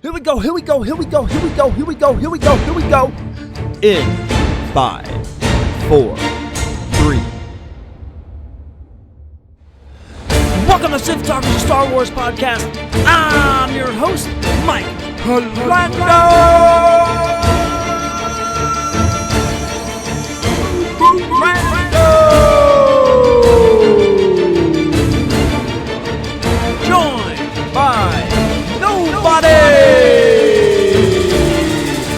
Here we go. In 5, 4, 3. Welcome to Sith Talkers, a Star Wars podcast. I'm your host, Mike Lando. Joined by nobody.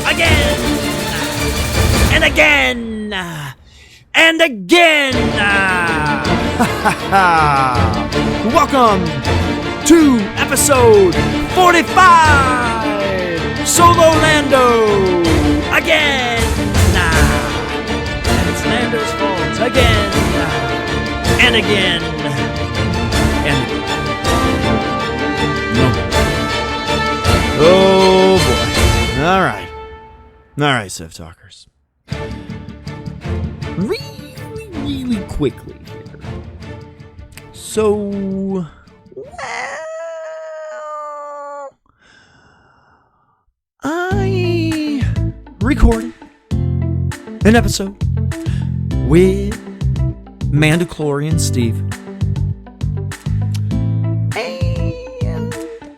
Again and again and again. Welcome to episode 45. Solo Lando again. And it's Lando's fault again and again. Oh boy. All right, Sith Talkers. Really quickly here. So, I recorded an episode with Mandalorian Steve.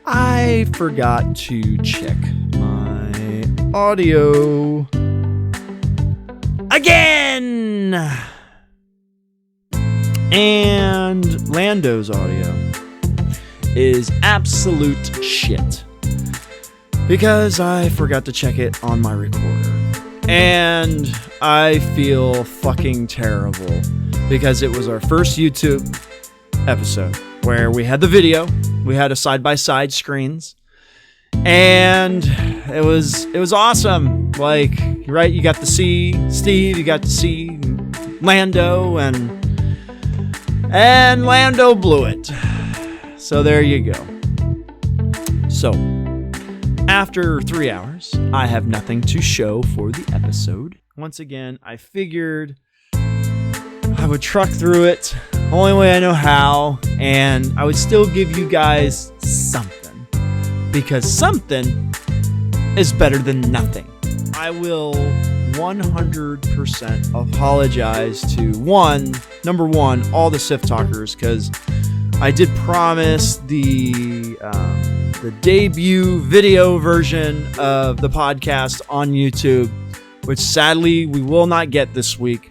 I forgot to check my audio again, and Lando's audio is absolute shit because I forgot to check it on my recorder, and I feel fucking terrible because it was our first YouTube episode where we had the video. We had a side-by-side screens, and it was awesome. Like, right, you got to see Steve, you got to see Lando, and Lando blew it. So there you go. So, after 3 hours, I have nothing to show for the episode. Once again, I figured I would truck through it only way I know how, and I would still give you guys something, because something is better than nothing. I will 100% apologize to number one, all the Sith Talkers, because I did promise the debut video version of the podcast on YouTube, which sadly we will not get this week.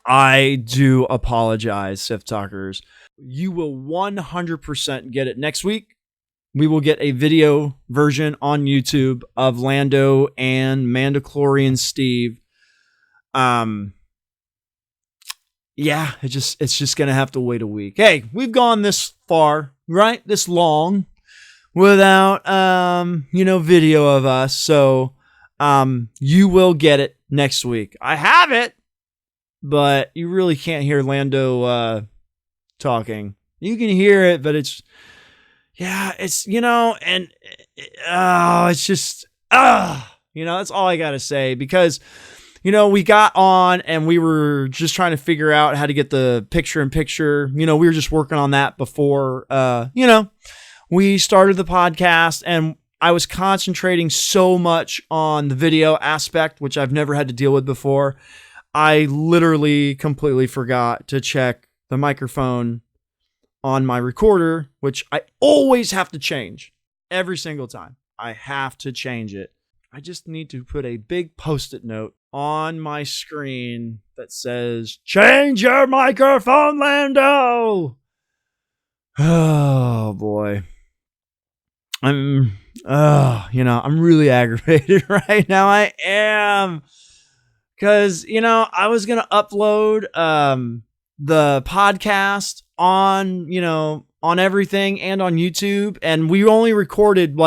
I do apologize, Sith Talkers. You will 100% get it next week. We will get a video version on YouTube of Lando and Mandalorian Steve. Yeah, it's just gonna have to wait a week. Hey, we've gone this far, right? This long without video of us. So you will get it next week. I have it. But you really can't hear Lando talking. You can hear it, but it's just, that's all I got to say. Because, we got on and we were just trying to figure out how to get the picture-in-picture. We were just working on that before, we started the podcast, and I was concentrating so much on the video aspect, which I've never had to deal with before. I literally completely forgot to check the microphone on my recorder, which I always have to change every single time. I have to change it. I just need to put a big post-it note on my screen that says, "Change your microphone, Lando." Oh boy. I'm really aggravated right now. I am. Because, I was going to upload the podcast on everything and on YouTube. And we only recorded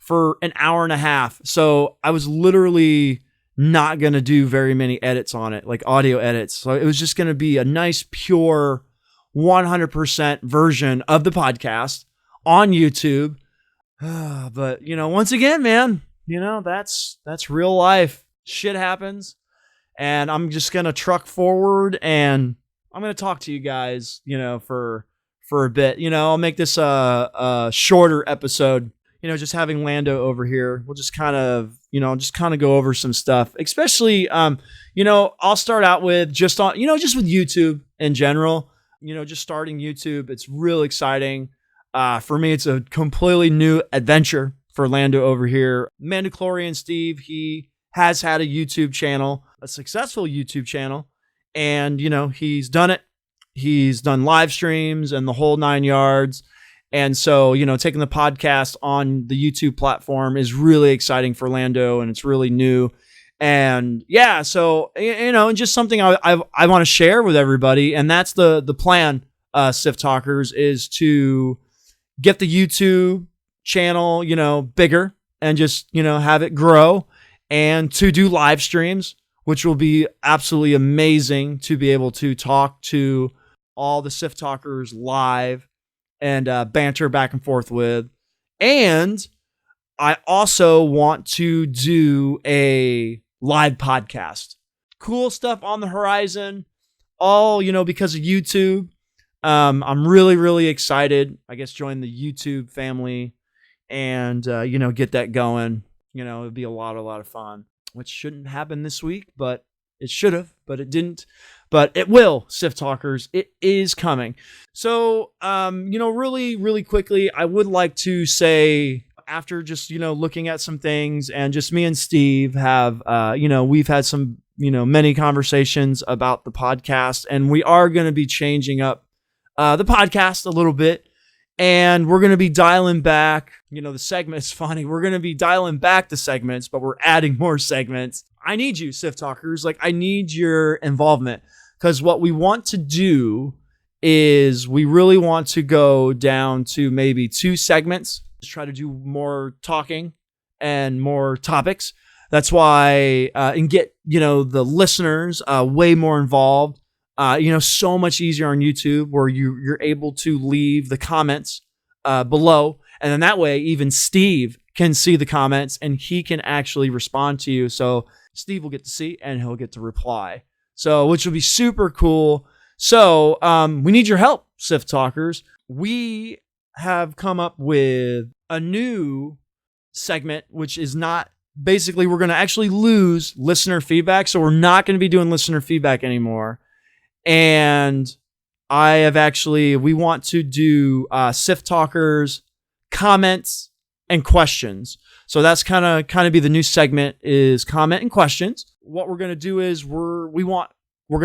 for an hour and a half. So I was literally not going to do very many edits on it, like audio edits. So it was just going to be a nice, pure 100% version of the podcast on YouTube. But, once again, man, that's real life. Shit happens, and I'm just gonna truck forward, and I'm gonna talk to you guys, for a bit. I'll make this a shorter episode. just having Lando over here, we'll just kind of go over some stuff, especially, I'll start out with just with YouTube in general, just starting YouTube. It's real exciting. For me, it's a completely new adventure for Lando over here. Mandalorian Steve, he has had a YouTube channel, a successful YouTube channel, and, he's done it. He's done live streams and the whole 9 yards. And so, taking the podcast on the YouTube platform is really exciting for Lando, and it's really new. And yeah, so, and just something I want to share with everybody. And that's the plan, Sith Talkers, is to get the YouTube channel, bigger and just, have it grow, and to do live streams, which will be absolutely amazing to be able to talk to all the Sith Talkers live and banter back and forth with. And I also want to do a live podcast. Cool stuff on the horizon, all, because of YouTube. I'm really, really excited. I guess join the YouTube family and, get that going. It'd be a lot of fun, which shouldn't happen this week, but it should have, but it didn't. But it will, Sith Talkers. It is coming. So, really, really quickly, I would like to say, after just, looking at some things, and just me and Steve have, we've had some, many conversations about the podcast, and we are going to be changing up the podcast a little bit. And we're going to be dialing back, the segments. Funny, we're going to be dialing back the segments, but we're adding more segments. I need you, Sith Talkers. I need your involvement, because what we want to do is we really want to go down to maybe 2 segments, just try to do more talking and more topics. That's why, and get, the listeners way more involved. So much easier on YouTube, where you're able to leave the comments below. And then that way, even Steve can see the comments and he can actually respond to you. So Steve will get to see and he'll get to reply. So, which will be super cool. So, we need your help, Sith Talkers. We have come up with a new segment, which is not, basically, we're going to actually lose listener feedback. So we're not going to be doing listener feedback anymore. And we want to do Sith Talkers comments and questions. So that's kind of be the new segment, is comment and questions. What we're going to do is we're going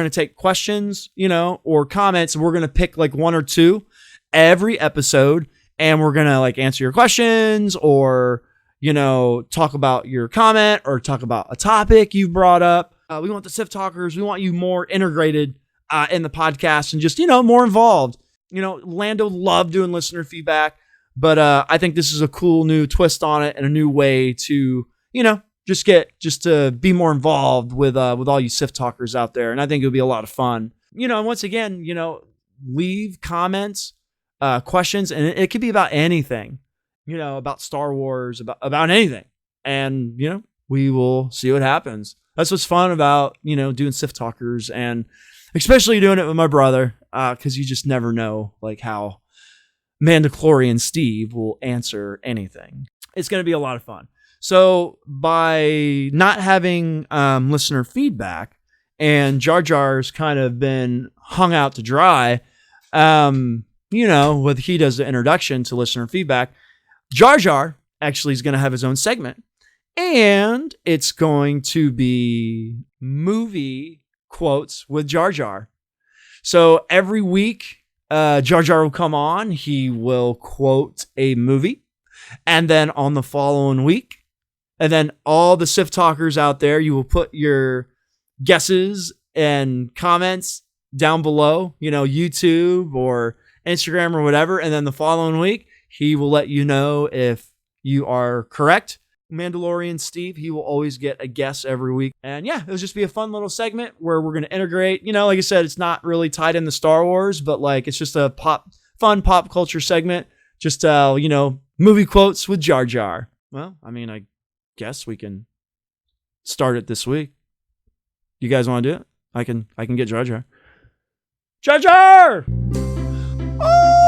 to take questions, or comments, and we're going to pick 1 or 2 every episode, and we're going to answer your questions, or, talk about your comment, or talk about a topic you brought up. We want the Sith Talkers. We want you more integrated in the podcast and just, more involved. Lando loved doing listener feedback, but I think this is a cool new twist on it and a new way to, just to be more involved with all you Sith Talkers out there. And I think it'll be a lot of fun. And once again, leave comments, questions, and it could be about anything, about Star Wars, about anything. And, we will see what happens. That's what's fun about, doing Sith Talkers, and especially doing it with my brother, because you just never know, how Mandalorian Steve will answer anything. It's going to be a lot of fun. So by not having listener feedback, and Jar Jar's kind of been hung out to dry, with he does the introduction to listener feedback, Jar Jar actually is going to have his own segment, and it's going to be movie quotes with Jar Jar. So every week, Jar Jar will come on. He will quote a movie, and then on the following week, and then all the Sith Talkers out there, you will put your guesses and comments down below, YouTube or Instagram or whatever. And then the following week, he will let you know if you are correct. Mandalorian Steve, he will always get a guess every week. And yeah, it'll just be a fun little segment where we're going to integrate, like I said, it's not really tied into Star Wars, but it's just a fun pop culture segment. Just, movie quotes with Jar Jar. Well, I guess we can start it this week. You guys want to do it? I can get Jar Jar. Jar Jar! Oh!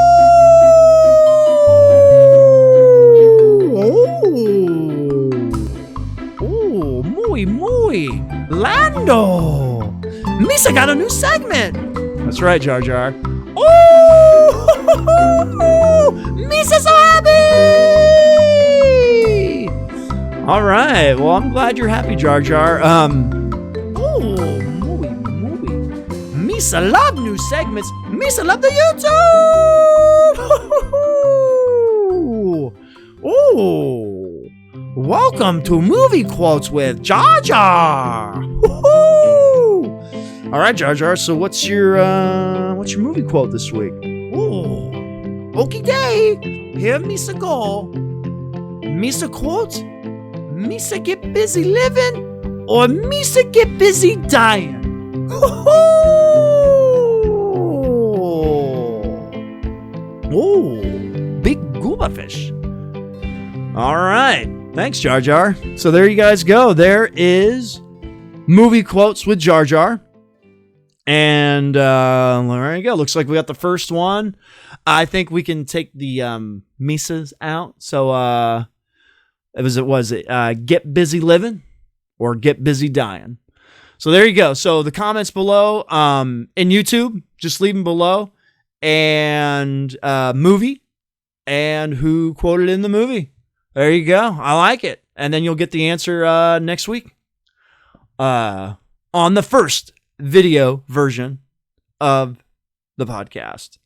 Lando. Misa got a new segment. That's right, Jar Jar. Oh, Misa's so happy. All right. Well, I'm glad you're happy, Jar Jar. Movie. Misa love new segments. Misa love the YouTube. Oh, welcome to Movie Quotes with Jar Jar. All right, Jar Jar. So what's your movie quote this week? Oh, okie day. Here Misa go. Misa quote. Misa get busy living, or Misa get busy dying. Oh, big gooba fish. All right. Thanks, Jar Jar. So there you guys go. There is Movie Quotes with Jar Jar. And there you go. Looks like we got the first one. I think we can take the Misas out. So it was get busy living or get busy dying. So there you go. So the comments below in YouTube, just leave them below, and movie and who quoted in the movie. There you go. I like it. And then you'll get the answer next week on the first video version of the podcast.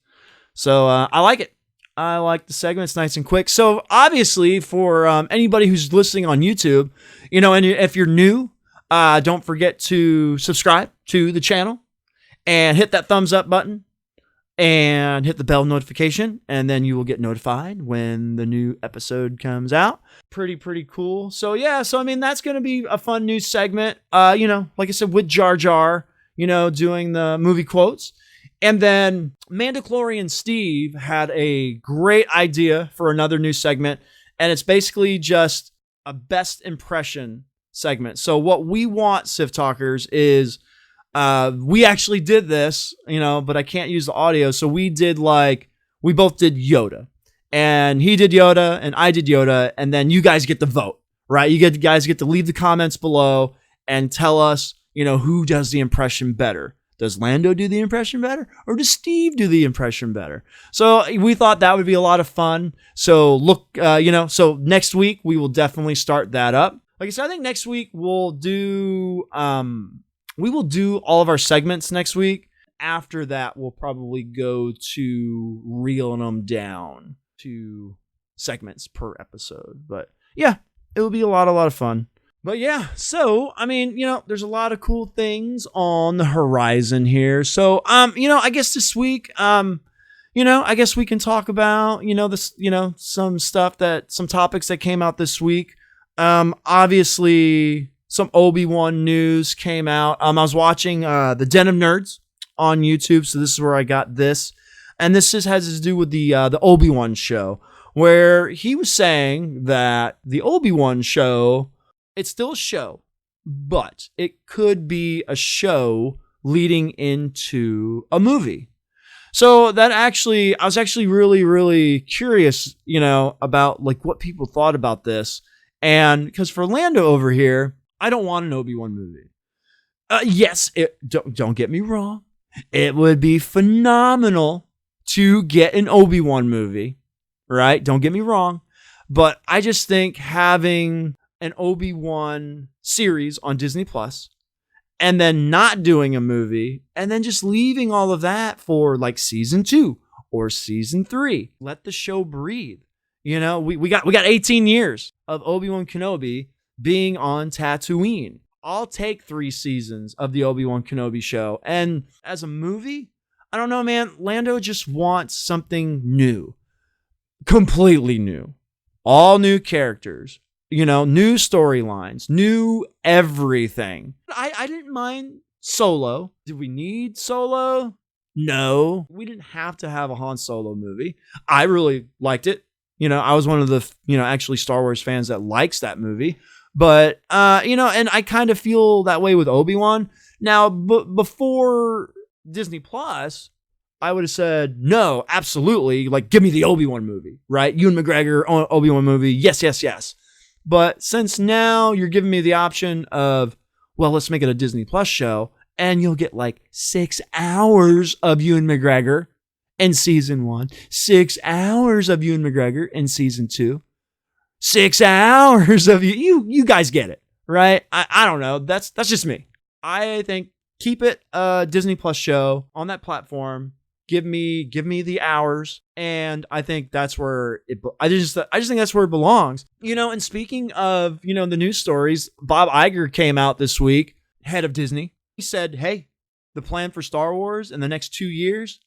So I like it. I like the segment. It's nice and quick. So obviously for anybody who's listening on YouTube, and if you're new, don't forget to subscribe to the channel and hit that thumbs up button and hit the bell notification, and then you will get notified when the new episode comes out. Pretty cool. So yeah, that's going to be a fun new segment. Like I said, with Jar Jar, doing the movie quotes. And then Mandalorian Steve had a great idea for another new segment, and it's basically just a best impression segment. So what we want, Sith Talkers, is we actually did this, but I can't use the audio. So we both did Yoda, and he did Yoda and I did Yoda. And then you guys get to vote, right? You guys get to leave the comments below and tell us, who does the impression better. Does Lando do the impression better, or does Steve do the impression better? So we thought that would be a lot of fun. So look, so next week we will definitely start that up. Like I said, I think next week we will do all of our segments next week. After that, we'll probably go to reeling them down to segments per episode. But yeah, it will be a lot of fun. But yeah, so, there's a lot of cool things on the horizon here. So, I guess this week, I guess we can talk about, some topics that came out this week. Obviously, some Obi Wan news came out. I was watching the Den of Nerds on YouTube, so this is where I got this. And this has to do with the Obi Wan show, where he was saying that the Obi Wan show, it's still a show, but it could be a show leading into a movie. So I was actually really, really curious, about what people thought about this. And because for Lando over here, I don't want an Obi-Wan movie. Yes, don't get me wrong. It would be phenomenal to get an Obi-Wan movie, right? Don't get me wrong. But I just think having an Obi-Wan series on Disney Plus and then not doing a movie and then just leaving all of that for season 2 or season 3. Let the show breathe. We got 18 years of Obi-Wan Kenobi being on Tatooine. I'll take 3 seasons of the Obi-Wan Kenobi show. And as a movie, I don't know, man. Lando just wants something new. Completely new. All new characters. New storylines. New everything. I didn't mind Solo. Did we need Solo? No. We didn't have to have a Han Solo movie. I really liked it. I was one of the, actually Star Wars fans that likes that movie. But, and I kind of feel that way with Obi-Wan. Now, before Disney Plus, I would have said, no, absolutely. Give me the Obi-Wan movie, right? Ewan McGregor, Obi-Wan movie. Yes. But since now you're giving me the option of well, let's make it a Disney Plus show, and you'll get like 6 hours of Ewan McGregor in season 1, 6 hours of Ewan McGregor in season 2, 6 hours of you guys get it, right? I don't know. That's just me. I think keep it a Disney Plus show on that platform. Give me the hours, and I think that's where I just think that's where it belongs. And speaking of, the news stories, Bob Iger came out this week, head of Disney. He said, "Hey, the plan for Star Wars in the next 2 years,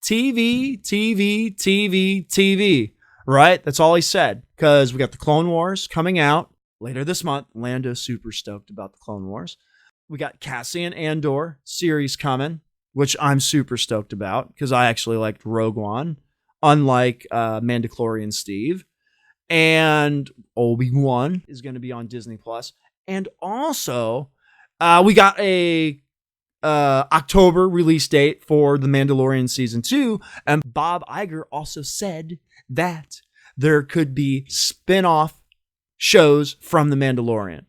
TV, TV, TV, TV." Right? That's all he said, because we got the Clone Wars coming out later this month. Lando's super stoked about the Clone Wars. We got Cassian Andor series coming, which I'm super stoked about because I actually liked Rogue One, unlike Mandalorian Steve. And Obi Wan is going to be on Disney Plus. And also, we got a October release date for The Mandalorian Season 2. And Bob Iger also said that there could be spin-off shows from The Mandalorian.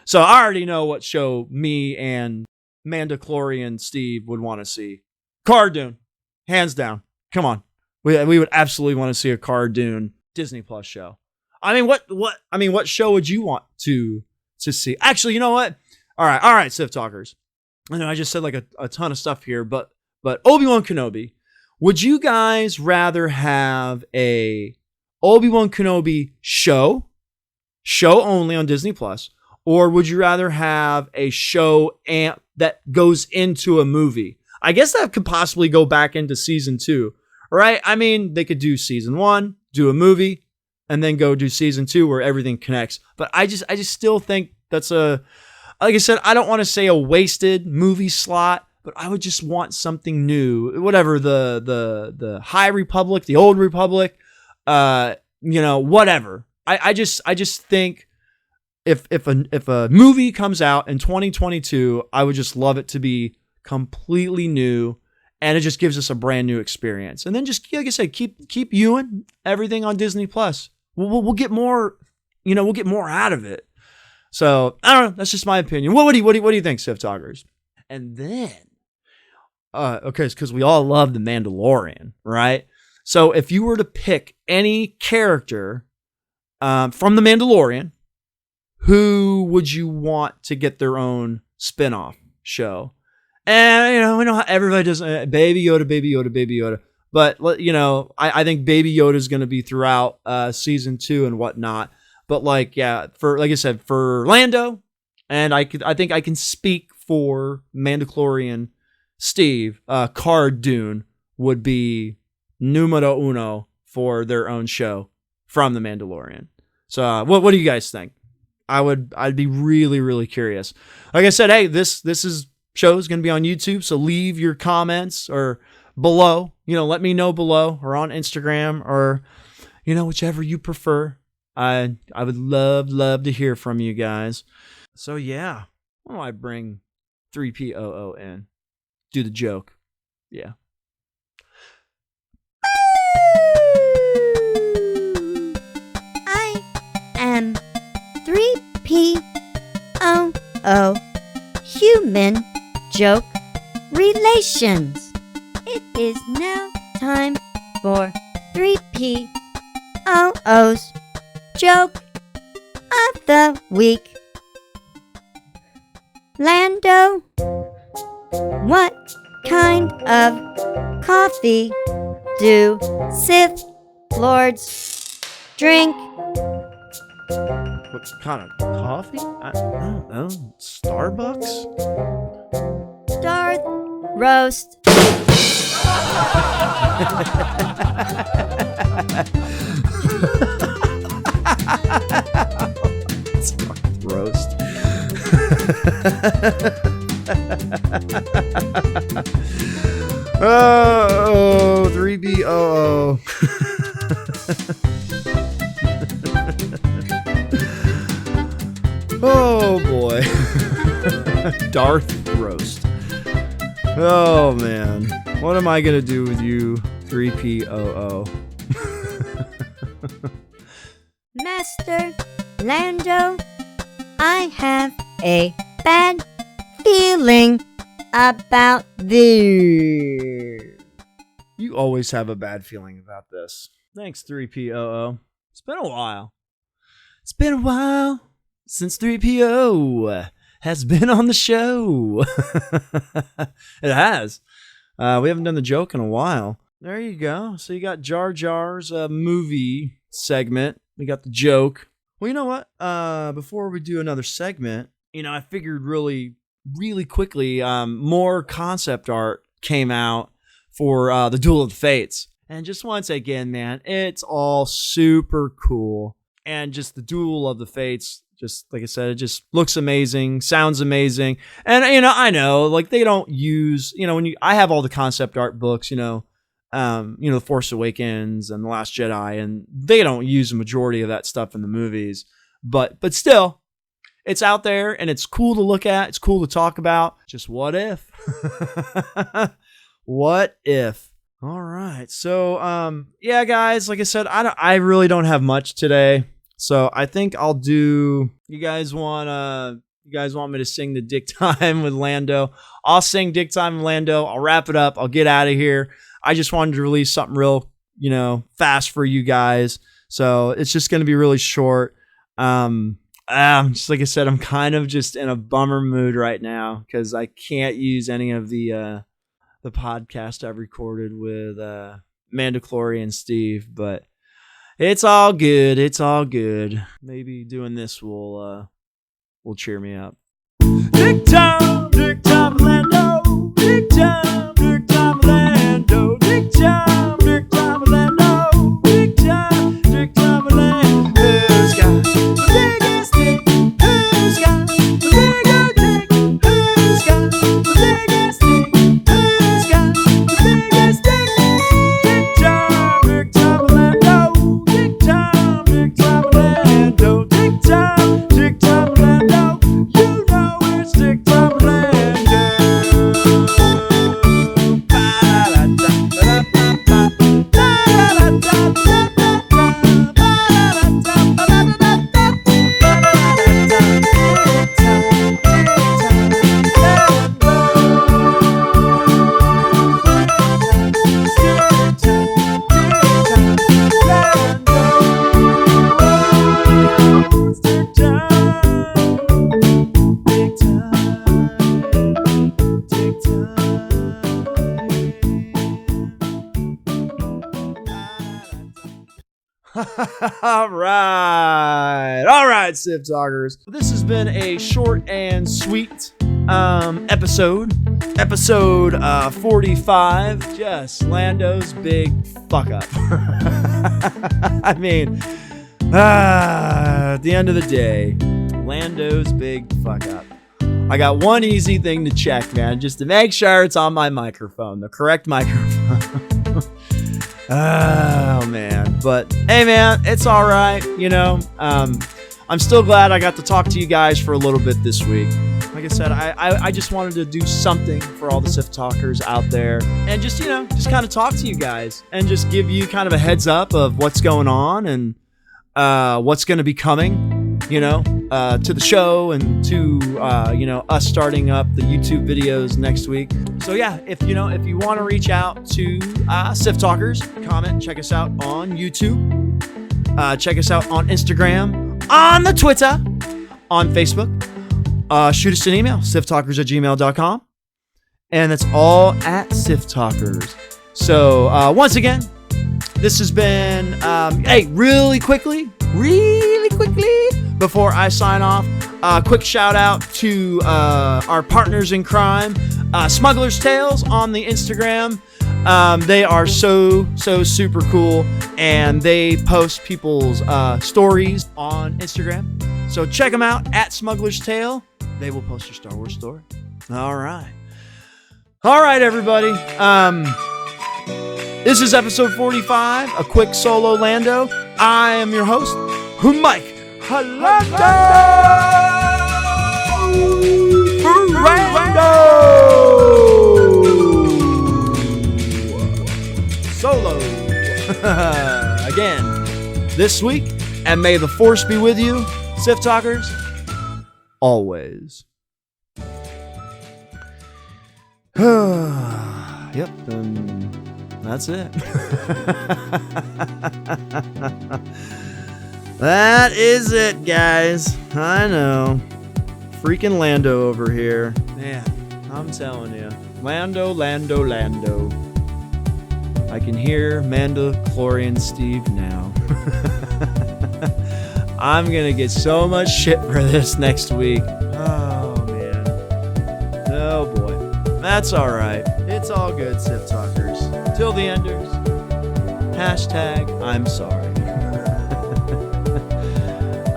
So I already know what show me and Mandalorian Steve would want to see. Cara Dune, hands down. Come on, we would absolutely want to see a Cara Dune Disney Plus show. I mean, what show would you want to see? Actually, you know what? All right, Sith Talkers. I know I just said like a ton of stuff here, but Obi-Wan Kenobi. Would you guys rather have a Obi-Wan Kenobi show only on Disney Plus, or would you rather have a show that goes into a movie? I guess that could possibly go back into season 2, right? I mean, they could do season 1, do a movie, and then go do season 2 where everything connects. But I just still think that's like I said, I don't want to say a wasted movie slot, but I would just want something new. Whatever, the High Republic, the Old Republic, whatever. I just think if a movie comes out in 2022, I would just love it to be completely new, and it just gives us a brand new experience. And then just, like I said, keep Ewan everything on Disney Plus. We'll get more, we'll get more out of it. So I don't know. That's just my opinion. What do you think, Sith Talkers? And then, okay, it's because we all love The Mandalorian, right? So if you were to pick any character from The Mandalorian, who would you want to get their own spin-off show? And, we know how everybody does Baby Yoda, Baby Yoda, Baby Yoda. But, I think Baby Yoda is going to be throughout season 2 and whatnot. But, like I said, for Lando, and I think I can speak for Mandalorian Steve, Cara Dune would be numero uno for their own show from The Mandalorian. So, what do you guys think? I'd be really, really curious. Like I said, hey, this show is going to be on YouTube, so leave your comments or below. Let me know below or on Instagram or, whichever you prefer. I would love to hear from you guys. So yeah, why don't I bring 3POO in? Do the joke. Yeah. I am 3POO, Human Joke Relations. It is now time for 3POO's Joke of the Week. Lando, what kind of coffee do Sith Lords drink? What kind of coffee? I don't know. Starbucks? Darth Roast. Roast. Oh, 3BOO. Oh boy. Darth Roast. Oh man. What am I gonna do with you, 3POO? Master Lando, I have a bad feeling about this. You always have a bad feeling about this. Thanks, 3POO. It's been a while. It's been a while since 3PO has been on the show. It has. We haven't done the joke in a while. There you go. So you got Jar Jar's movie segment. We got the joke. Well, you know what? Before we do another segment, I figured really quickly, more concept art came out for the Duel of the Fates. And just once again, man, it's all super cool. And just the Duel of the Fates, just like I said, it just looks amazing, sounds amazing. And, I know, like, they don't use, I have all the concept art books, The Force Awakens and The Last Jedi, and they don't use the majority of that stuff in the movies. But still, it's out there, and it's cool to look at. It's cool to talk about. Just what if? What if? All right. So, yeah, guys, like I said, I really don't have much today. So I think I'll do. You guys want me to sing the Dick Time with Lando? I'll sing Dick Time with Lando. I'll wrap it up. I'll get out of here. I just wanted to release something real, fast for you guys. So it's just going to be really short. Just like I said, I'm kind of just in a bummer mood right now because I can't use any of the podcast I've recorded with Mandalorian Steve, but it's all good. It's all good. Maybe doing this will cheer me up. Dick time, Lando. Dick time, Lando. Dick time, Lando. Dick time, Lando. Who's got the biggest dick? Who's got the bigger dick? Who's got the biggest dick? Who's got the biggest dick? Dick time, Lando. Dick time, Lando. Dick time, Lando. You know it's Dick time, Lando. All right, Sith Talkers. This has been a short and sweet episode 45. Just Lando's big fuck up. I mean, at the end of the day, Lando's big fuck up. I got one easy thing to check, man, just to make sure it's on my microphone, the correct microphone. Oh, man. But, hey, man, it's all right, I'm still glad I got to talk to you guys for a little bit this week. Like I said, I just wanted to do something for all the Sith Talkers out there and just kind of talk to you guys and just give you kind of a heads up of what's going on and what's going to be coming, to the show and to, us starting up the YouTube videos next week. So yeah, if you want to reach out to Sith Talkers, comment, check us out on YouTube, check us out on Instagram, on the Twitter, on Facebook, shoot us an email, sithtalkers@gmail.com, and that's all at Sith Talkers. So once again, this has been, really quickly, before I sign off, quick shout out to our partners in crime, Smuggler's Tales on the Instagram. They are so super cool, and they post people's stories on Instagram. So check them out at Smuggler's Tale. They will post your Star Wars story. All right, everybody. This is episode 45, a quick solo Lando. I am your host, Mike Ferrando. Solo again this week, and may the Force be with you, Sith Talkers, always. Yep, and that's it. That is it, guys. I know. Freaking Lando over here. Man, I'm telling you. Lando. I can hear Mandalorian Steve now. I'm gonna get so much shit for this next week. Oh, man. Oh, boy. That's alright. It's all good, Sith Talkers. Till the enders. Hashtag I'm sorry.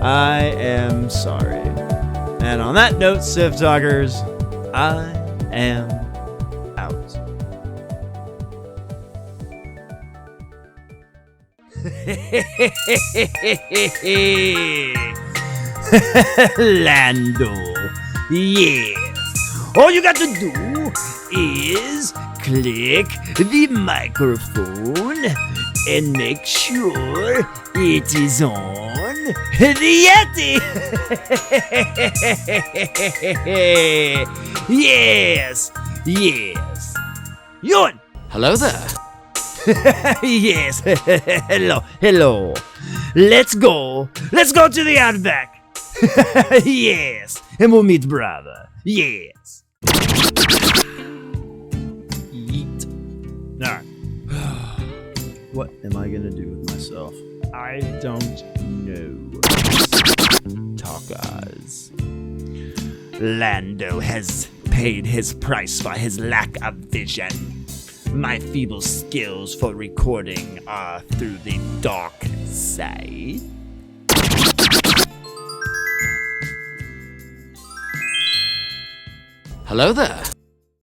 I am sorry. And on that note, Sith Talkers, I am out. Lando. Yes. All you got to do is click the microphone and make sure it is on the Yeti. Yes. Yun. Hello there. Yes. Hello. Let's go to the Outback. Yes. And we'll meet brother. Yes. Yeet. Alright. What am I gonna do with myself? I don't know. Talkers. Lando has paid his price for his lack of vision. My feeble skills for recording are through the dark side. Hello there.